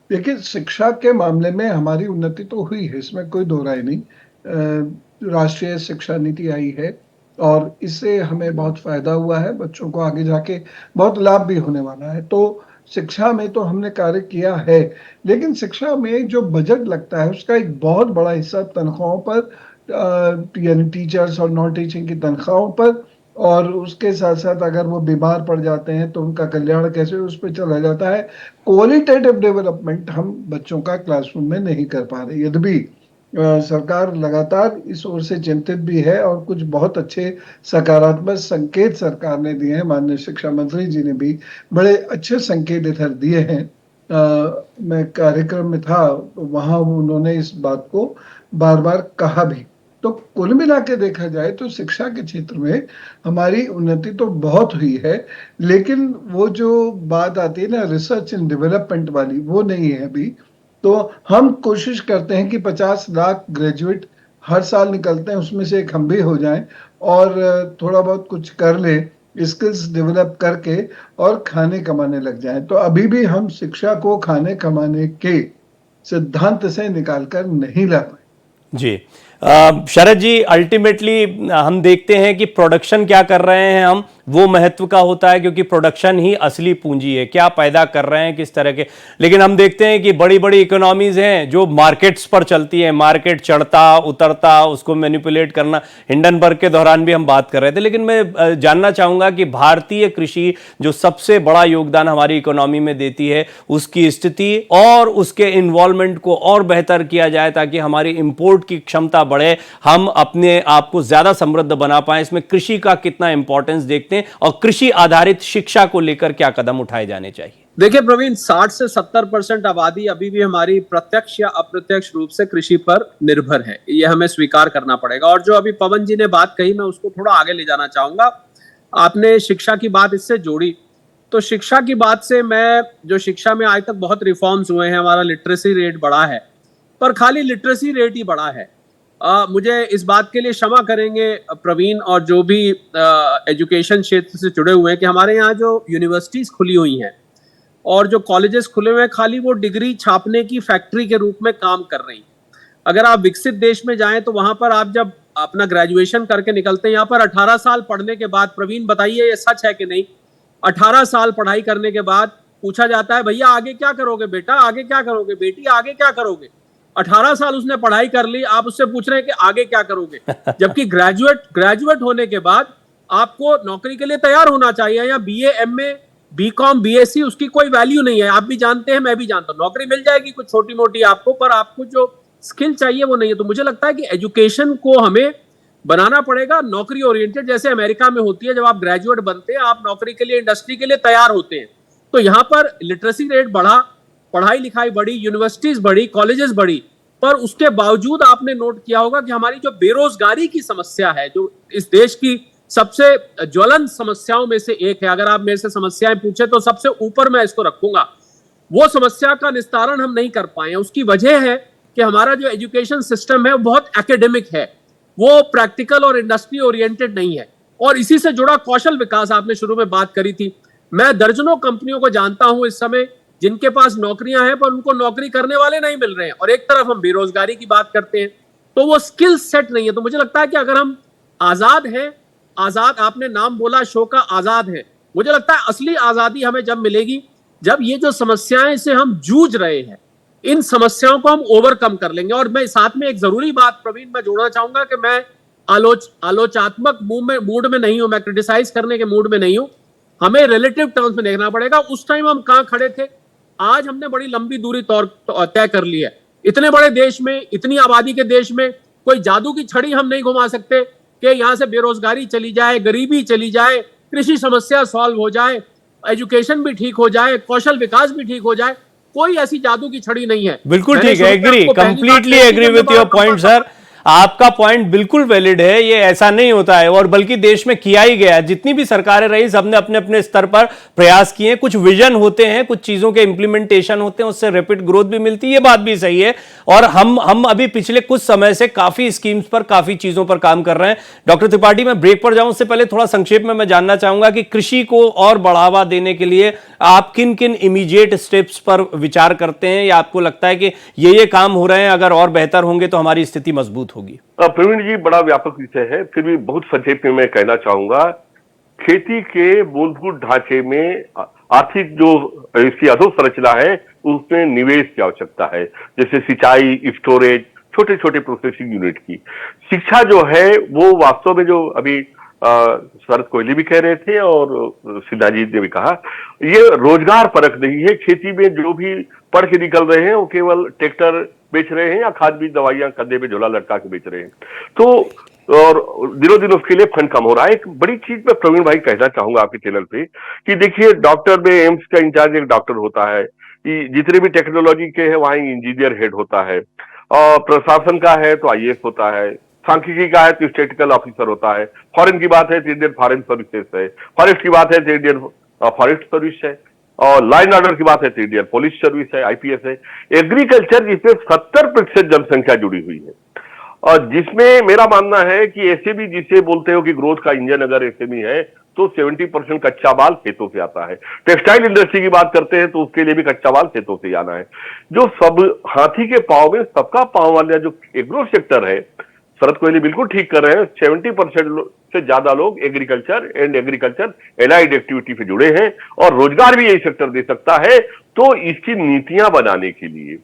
देखिए, शिक्षा के मामले में हमारी उन्नति तो हुई है, इसमें कोई दो राय नहीं। राष्ट्रीय शिक्षा नीति आई है और इससे हमें बहुत फायदा हुआ है, बच्चों को आगे जाके बहुत लाभ भी होने वाला है। तो शिक्षा में तो हमने कार्य किया है, लेकिन शिक्षा में जो बजट लगता है उसका एक बहुत बड़ा हिस्सा तनख्वाहों पर, यानी टीचर्स और नॉन टीचिंग की तनख्वाहों पर, और उसके साथ साथ अगर वो बीमार पड़ जाते हैं तो उनका कल्याण कैसे उस पर चला जाता है। क्वालिटेटिव डेवलपमेंट हम बच्चों का क्लासरूम में नहीं कर पा रहे, यद्यपि सरकार लगातार इस ओर से चिंतित भी है और कुछ बहुत अच्छे सकारात्मक संकेत सरकार ने दिए हैं। माननीय शिक्षा मंत्री जी ने भी बड़े अच्छे संकेत इधर दिए हैं। मैं कार्यक्रम में था, वहां उन्होंने इस बात को बार बार कहा भी। तो कुल मिला के देखा जाए तो शिक्षा के क्षेत्र में हमारी उन्नति तो बहुत हुई है, लेकिन वो जो बात आती है ना रिसर्च एंड डेवलपमेंट वाली, वो नहीं है अभी। तो हम कोशिश करते हैं कि 50 लाख ग्रेजुएट हर साल निकलते हैं, उसमें से एक हम भी हो जाएं और थोड़ा बहुत कुछ कर ले, स्किल्स डेवलप करके और खाने कमाने लग जाएं। तो अभी भी हम शिक्षा को खाने कमाने के सिद्धांत से निकालकर नहीं ला पाए। जी, शरद जी, अल्टीमेटली हम देखते हैं कि प्रोडक्शन क्या कर रहे हैं हम, वो महत्व का होता है क्योंकि प्रोडक्शन ही असली पूंजी है, क्या पैदा कर रहे हैं किस तरह के। लेकिन हम देखते हैं कि बड़ी बड़ी इकोनॉमीज हैं जो मार्केट्स पर चलती है, मार्केट चढ़ता उतरता, उसको मैनिपुलेट करना। हिंडनबर्ग के दौरान भी हम बात कर रहे थे। लेकिन मैं जानना चाहूंगा कि भारतीय कृषि जो सबसे बड़ा योगदान हमारी इकोनॉमी में देती है, उसकी स्थिति और उसके इन्वॉल्वमेंट को और बेहतर किया जाए ताकि हमारी इंपोर्ट की क्षमता बढ़े, हम अपने आप को ज्यादा समृद्ध बना पाए। इसमें कृषि का कितना इंपॉर्टेंस देखते हैं और कृषि आधारित शिक्षा को लेकर क्या कदम उठाए जाने चाहिए? देखिए प्रवीण, 60 से 70% आबादी अभी भी हमारी प्रत्यक्ष या अप्रत्यक्ष रूप से कृषि पर निर्भर है, ये हमें स्वीकार करना पड़ेगा। और जो अभी पवन जी ने बात कही, मैं उसको थोड़ा आगे ले जाना चाहूंगा। आपने शिक्षा की बात इससे जोड़ी, तो शिक्षा की बात से मैं, जो शिक्षा में आज तक बहुत रिफॉर्म्स हुए हैं, हमारा लिटरेसी रेट बढ़ा है, पर खाली लिटरेसी रेट ही बढ़ा है। मुझे इस बात के लिए क्षमा करेंगे प्रवीण और जो भी एजुकेशन क्षेत्र से जुड़े हुए हैं कि हमारे यहाँ जो यूनिवर्सिटीज खुली हुई हैं और जो कॉलेजेस खुले हुए हैं, खाली वो डिग्री छापने की फैक्ट्री के रूप में काम कर रही। अगर आप विकसित देश में जाएं तो वहां पर आप जब अपना ग्रेजुएशन करके निकलते हैं, यहाँ पर 18 साल पढ़ने के बाद, प्रवीण बताइए ये सच है कि नहीं, 18 साल पढ़ाई करने के बाद पूछा जाता है भैया आगे क्या करोगे बेटा, आगे क्या करोगे बेटी, आगे क्या करोगे। 18 साल उसने पढ़ाई कर ली, आप उससे पूछ रहे हैं कि आगे क्या करोगे, जबकि ग्रेजुएट होने के बाद आपको नौकरी के लिए तैयार होना चाहिए। या बीए, एमए, बीकॉम, बीएससी, उसकी कोई वैल्यू नहीं है। आप भी जानते हैं, मैं भी जानता हूं, नौकरी मिल जाएगी कुछ छोटी मोटी आपको, पर आपको जो स्किल चाहिए वो नहीं है। तो मुझे लगता है कि एजुकेशन को हमें बनाना पड़ेगा नौकरी ओरिएंटेड, जैसे अमेरिका में होती है, जब आप ग्रेजुएट बनते हैं आप नौकरी के लिए, इंडस्ट्री के लिए तैयार होते हैं। तो यहाँ पर लिटरेसी रेट बढ़ा, पढ़ाई लिखाई बढ़ी, यूनिवर्सिटीज बढ़ी, कॉलेजेस बढ़ी, पर उसके बावजूद आपने नोट किया होगा कि हमारी जो बेरोजगारी की समस्या है, जो इस देश की सबसे ज्वलंत समस्याओं में से एक है, अगर आप मेरे से समस्याएं पूछे तो सबसे ऊपर मैं इसको रखूंगा, वो समस्या का निस्तारण हम नहीं कर पाए हैं। उसकी वजह है कि हमारा जो एजुकेशन सिस्टम है वो बहुत एकेडमिक है, वो प्रैक्टिकल और इंडस्ट्री ओरिएंटेड नहीं है। और इसी से जुड़ा कौशल विकास आपने शुरू में बात करी थी, मैं दर्जनों कंपनियों को जानता हूं इस समय जिनके पास नौकरियां हैं पर उनको नौकरी करने वाले नहीं मिल रहे हैं, और एक तरफ हम बेरोजगारी की बात करते हैं, तो वो स्किल सेट नहीं है। तो मुझे लगता है कि अगर हम आजाद हैं, आजाद आपने नाम बोला शो का, आजाद है, मुझे लगता है असली आजादी हमें जब मिलेगी जब ये जो समस्याएं से हम जूझ रहे हैं, इन समस्याओं को हम ओवरकम कर लेंगे। और मैं साथ में एक जरूरी बात प्रवीण मैं जोड़ना चाहूंगा कि मैं आलोचनात्मक मूड में नहीं हूं, मैं क्रिटिसाइज करने के मूड में नहीं हूं। हमें रिलेटिव टर्म्स में देखना पड़ेगा, उस टाइम हम कहां खड़े थे, आज हमने बड़ी लंबी दूरी तय कर ली है। इतने बड़े देश में, इतनी आबादी के देश में कोई जादू की छड़ी हम नहीं घुमा सकते कि यहां से बेरोजगारी चली जाए, गरीबी चली जाए, कृषि समस्या सॉल्व हो जाए, एजुकेशन भी ठीक हो जाए, कौशल विकास भी ठीक हो जाए। कोई ऐसी जादू की छड़ी नहीं है। बिल्कुल ठीक है, agree, completely agree with your point sir. आपका पॉइंट बिल्कुल वैलिड है, ये ऐसा नहीं होता है, और बल्कि देश में किया ही गया है। जितनी भी सरकारें रही सबने अपने अपने स्तर पर प्रयास किए, कुछ विजन होते हैं, कुछ चीजों के इंप्लीमेंटेशन होते हैं, उससे रैपिड ग्रोथ भी मिलती है, ये बात भी सही है। और हम अभी पिछले कुछ समय से काफी स्कीम्स पर, काफी चीजों पर काम कर रहे हैं। डॉक्टर त्रिपाठी, मैं ब्रेक पर जाऊं उससे पहले थोड़ा संक्षेप में मैं जानना चाहूंगा कि कृषि को और बढ़ावा देने के लिए आप किन किन इमीडिएट स्टेप्स पर विचार करते हैं, या आपको लगता है कि ये काम हो रहे हैं, अगर और बेहतर होंगे तो हमारी स्थिति मजबूत होगी? प्रवीण जी, बड़ा व्यापक विषय है, फिर भी बहुत संक्षेप में मैं कहना चाहूंगा। खेती के मूलभूत ढांचे में आर्थिक जो इसकी अधोसंरचना है उसमें निवेश की आवश्यकता है, जैसे सिंचाई, स्टोरेज, छोटे छोटे प्रोसेसिंग यूनिट की। शिक्षा जो है वो वास्तव में, जो अभी शरद कोहली भी कह रहे थे और सिन्हा जी ने भी कहा, ये रोजगार परक नहीं है। खेती में जो भी पढ़ के निकल रहे हैं वो केवल ट्रैक्टर बेच रहे हैं या खाद बीज दवाइयां कंधे पे झोला लटका के बेच रहे हैं। तो और दिनों दिन उसके लिए फंड कम हो रहा है। एक बड़ी चीज मैं प्रवीण भाई कहना चाहूंगा आपके चैनल पे कि देखिए, डॉक्टर में एम्स का इंचार्ज एक डॉक्टर होता है, जितने भी टेक्नोलॉजी के हैं वहां इंजीनियर हेड होता है, और प्रशासन का है तो आईएएस होता है, सांख्यिकी का है तो स्टैटिस्टिकल ऑफिसर होता है, फॉरेन की बात है तो इंडियन फॉरेन सर्विसेज है, फॉरेस्ट की बात है तो इंडियन फॉरेस्ट सर्विस है, और लॉ एंड ऑर्डर की बात है तो इंडियन पुलिस सर्विस है, आईपीएस है। एग्रीकल्चर जिसमें 70% जनसंख्या जुड़ी हुई है, और जिसमें मेरा मानना है कि एसएमई जिसे बोलते हो कि ग्रोथ का इंजन अगर एसएमई है तो 70% कच्चा माल खेतों से आता है। टेक्सटाइल इंडस्ट्री की बात करते हैं तो उसके लिए भी कच्चा माल खेतों से आना है। जो सब हाथी के पांव में सबका पांव वाला जो एग्रो सेक्टर है, शरद कोहली बिल्कुल ठीक कर रहे हैं, 70% से ज्यादा लोग agriculture and agriculture allied activity से जुड़े हैं, और रोजगार भी यही सेक्टर दे सकता है। तो इसकी नीतियां बनाने के लिए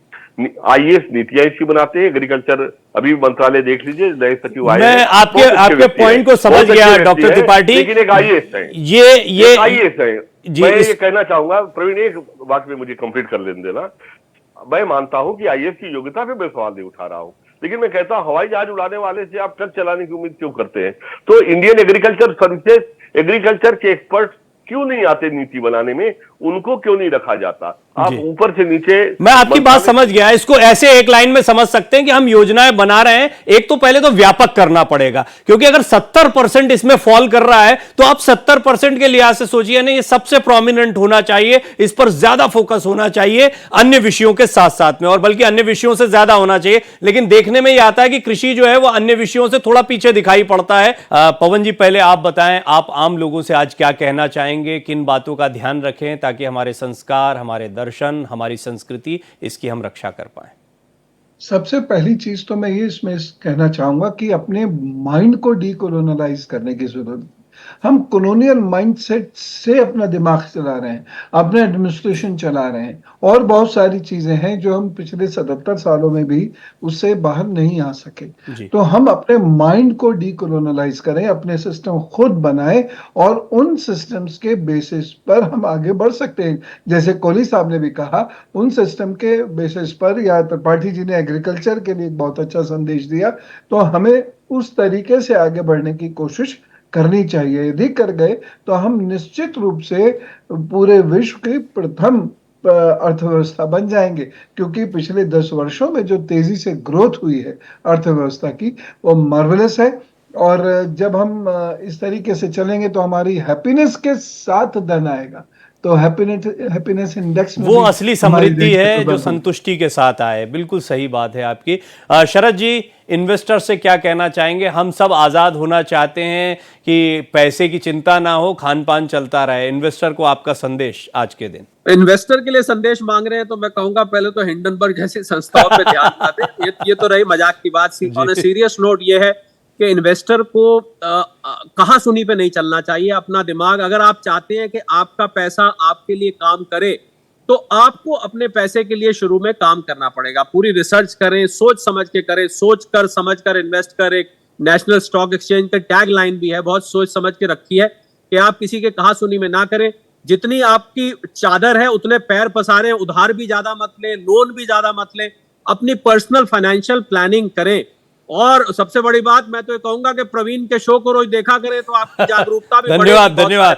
आईएएस नीतियां इसकी बनाते हैं, एग्रीकल्चर अभी मंत्रालय देख लीजिए, नए सचिव आए। मैं आपके पॉइंट को समझ गया डॉक्टर त्रिपाठी, लेकिन एक आईएएस है, ये आईएएस है। जी, मैं ये कहना चाहूंगा प्रवीण, एक बात में मुझे कंप्लीट कर लेने देना। मैं मानता हूं कि आईएएस की योग्यता पे मैं सवाल नहीं उठा रहा हूं, लेकिन मैं कहता हूं हवाई जहाज उड़ाने वाले से आप ट्रक चलाने की उम्मीद क्यों करते हैं? तो इंडियन एग्रीकल्चर सर्विसेज, एग्रीकल्चर के एक्सपर्ट क्यों नहीं आते नीति बनाने में? उनको क्यों नहीं रखा जाता? आप ऊपर से नीचे, मैं आपकी बात समझ गया। इसको ऐसे एक लाइन में समझ सकते हैं कि हम योजनाएं बना रहे हैं, एक तो पहले तो व्यापक करना पड़ेगा, क्योंकि अगर 70% इसमें फॉल कर रहा है तो आप 70% के लिहाज से सोचिए ना, ये सबसे प्रोमिनेंट होना चाहिए, इस पर ज्यादा फोकस होना चाहिए अन्य विषयों के साथ साथ में, और बल्कि अन्य विषयों से ज्यादा होना चाहिए। लेकिन देखने में यह आता है कि कृषि जो है वो अन्य विषयों से थोड़ा पीछे दिखाई पड़ता है। पवन जी, पहले आप बताएं, आप आम लोगों से आज क्या कहना चाहेंगे, किन बातों का ध्यान रखें ताकि हमारे संस्कार, हमारे दर्शन, हमारी संस्कृति, इसकी हम रक्षा कर पाए? सबसे पहली चीज तो मैं ये इसमें कहना चाहूंगा कि अपने माइंड को डीकोलोनलाइज करने की जरूरत। हम कॉलोनियल माइंडसेट से अपना दिमाग चला रहे हैं, अपना एडमिनिस्ट्रेशन चला रहे हैं, और बहुत सारी चीजें हैं जो हम पिछले 77 सालों में भी उससे बाहर नहीं आ सके। जी। तो हम अपने माइंड को डीकोलोनलाइज करें, अपने सिस्टम खुद बनाएं, और उन सिस्टम्स के बेसिस पर हम आगे बढ़ सकते हैं। जैसे कोहली साहब ने भी कहा, उन सिस्टम के बेसिस पर, या त्रिपाठी जी ने एग्रीकल्चर के लिए एक बहुत अच्छा संदेश दिया, तो हमें उस तरीके से आगे बढ़ने की कोशिश करनी चाहिए। यदि कर गए तो हम निश्चित रूप से पूरे विश्व की प्रथम अर्थव्यवस्था बन जाएंगे, क्योंकि पिछले 10 वर्षों में जो तेजी से ग्रोथ हुई है अर्थव्यवस्था की, वो मार्वेलस है। और जब हम इस तरीके से चलेंगे तो हमारी हैप्पीनेस के साथ धन आएगा, तो हैप्पीनेस इंडेक्स में वो भी असली हमारी समृद्धि देश है में जो बढ़- संतुष्टि के साथ आए। बिल्कुल सही बात है आपकी। शरद जी, इन्वेस्टर से क्या कहना चाहेंगे? हम सब आज़ाद होना चाहते हैं कि पैसे की चिंता ना हो, खान पान चलता रहे। इन्वेस्टर को आपका संदेश आज के दिन। इन्वेस्टर के लिए संदेश मांग रहे हैं तो मैं कहूंगा पहले तो हिंडनबर्ग जैसी संस्थाओं पे ध्यान ना दें। ये तो रही मजाक की बात। ऑन ए सीरियस नोट ये है कि इन्वेस्टर को कहाँ सुनी पे नहीं चलना चाहिए। अपना दिमाग, अगर आप चाहते हैं कि आपका पैसा आपके लिए काम करे, तो आपको अपने पैसे के लिए शुरू में काम करना पड़ेगा। पूरी रिसर्च करें, सोच समझ के करें, सोच कर समझ कर इन्वेस्ट करें। नेशनल स्टॉक एक्सचेंज का टैग लाइन भी है, बहुत सोच समझ के रखी है कि आप किसी के कहा सुनी में ना करें। जितनी आपकी चादर है उतने पैर पसारें, उधार भी ज्यादा मत लें, लोन भी ज्यादा मत लें, अपनी पर्सनल फाइनेंशियल प्लानिंग करें। और सबसे बड़ी बात मैं तो ये कहूंगा कि प्रवीण के शो को रोज देखा करें तो आपकी जागरूकता भी धन्यवाद, बढ़ेगी। धन्यवाद।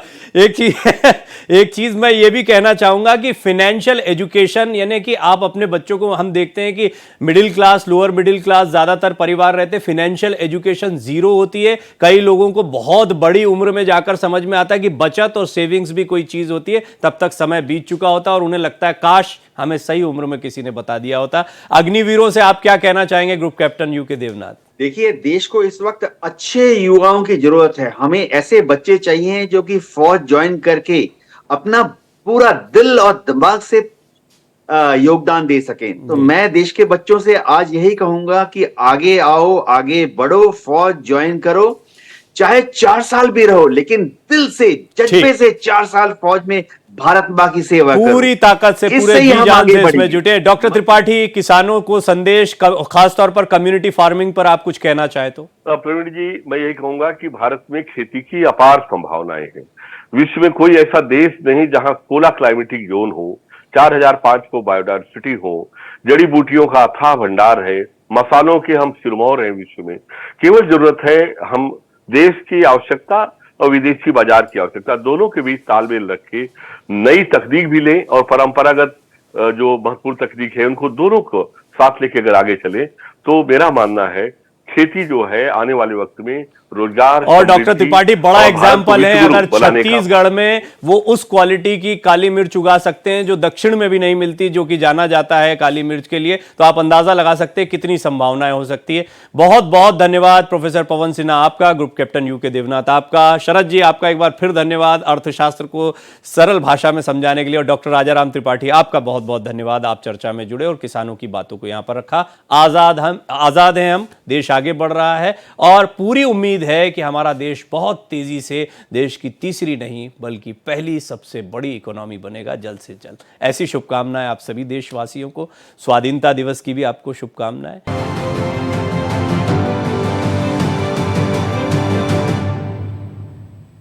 एक चीज मैं ये भी कहना चाहूंगा कि फाइनेंशियल एजुकेशन, यानी कि आप अपने बच्चों को, हम देखते हैं कि middle class, lower middle class ज्यादातर परिवार रहते, फाइनेंशियल एजुकेशन जीरो होती है। कई लोगों को बहुत बड़ी उम्र में जाकर समझ में आता है कि बचत और सेविंग्स भी कोई चीज होती है। तब तक समय बीत चुका होता है और उन्हें लगता है काश हमें सही उम्र में किसी ने बता दिया होता। अग्निवीरों से आप क्या कहना चाहेंगे, ग्रुप कैप्टन यूके देवनाथ? देखिए, देश को इस वक्त अच्छे युवाओं की जरूरत है। हमें ऐसे बच्चे चाहिए जो कि फौज ज्वाइन करके अपना पूरा दिल और दिमाग से योगदान दे सकें। तो मैं देश के बच्चों से आज यही कहूंगा कि आगे आओ, आगे बढ़ो, फौज ज्वाइन करो। चाहे 4 साल भी रहो, लेकिन दिल से, जज्बे से 4 साल फौज में भारत मां की सेवा करो। पूरी ताकत से, पूरे इससे ही जी हम जान आगे से इसमें बढ़ेंगे। जुटे। डॉक्टर त्रिपाठी, किसानों को संदेश, खासतौर पर कम्युनिटी फार्मिंग पर आप कुछ कहना चाहे तो? प्रवीण जी, मैं यही कहूंगा कि भारत में खेती की अपार संभावनाएं हैं। विश्व में कोई ऐसा देश नहीं जहां 16 क्लाइमेटिक जोन हो, 4005 बायोडायवर्सिटी हो, जड़ी बूटियों का अथाह भंडार है, मसालों के हम सिरमौर हैं विश्व में। केवल जरूरत है हम देश की आवश्यकता और विदेशी बाजार की आवश्यकता दोनों के बीच तालमेल रख के नई तकनीक भी लें और परंपरागत जो महत्वपूर्ण तकनीक है उनको दोनों को साथ लेके अगर आगे चले तो मेरा मानना है खेती जो है आने वाले वक्त में रोजगार और डॉक्टर त्रिपाठी बड़ा एग्जाम्पल है। अगर छत्तीसगढ़ में वो उस क्वालिटी की काली मिर्च उगा सकते हैं जो दक्षिण में भी नहीं मिलती, जो कि जाना जाता है काली मिर्च के लिए, तो आप अंदाजा लगा सकते हैं कितनी संभावनाएं हो सकती है। बहुत बहुत धन्यवाद प्रोफेसर पवन सिन्हा आपका, ग्रुप कैप्टन यूके देवनाथ आपका, शरद जी आपका एक बार फिर धन्यवाद अर्थशास्त्र को सरल भाषा में समझाने के लिए, और डॉक्टर राजाराम त्रिपाठी आपका बहुत बहुत धन्यवाद, आप चर्चा में जुड़े और किसानों की बातों को यहां पर रखा। आजाद हैं हम, देश आगे बढ़ रहा है और पूरी उम्मीद है कि हमारा देश बहुत तेजी से देश की तीसरी नहीं बल्कि पहली सबसे बड़ी इकोनॉमी बनेगा जल्द से जल्द। ऐसी शुभकामनाएं आप सभी देशवासियों को। स्वाधीनता दिवस की भी आपको शुभकामनाएं।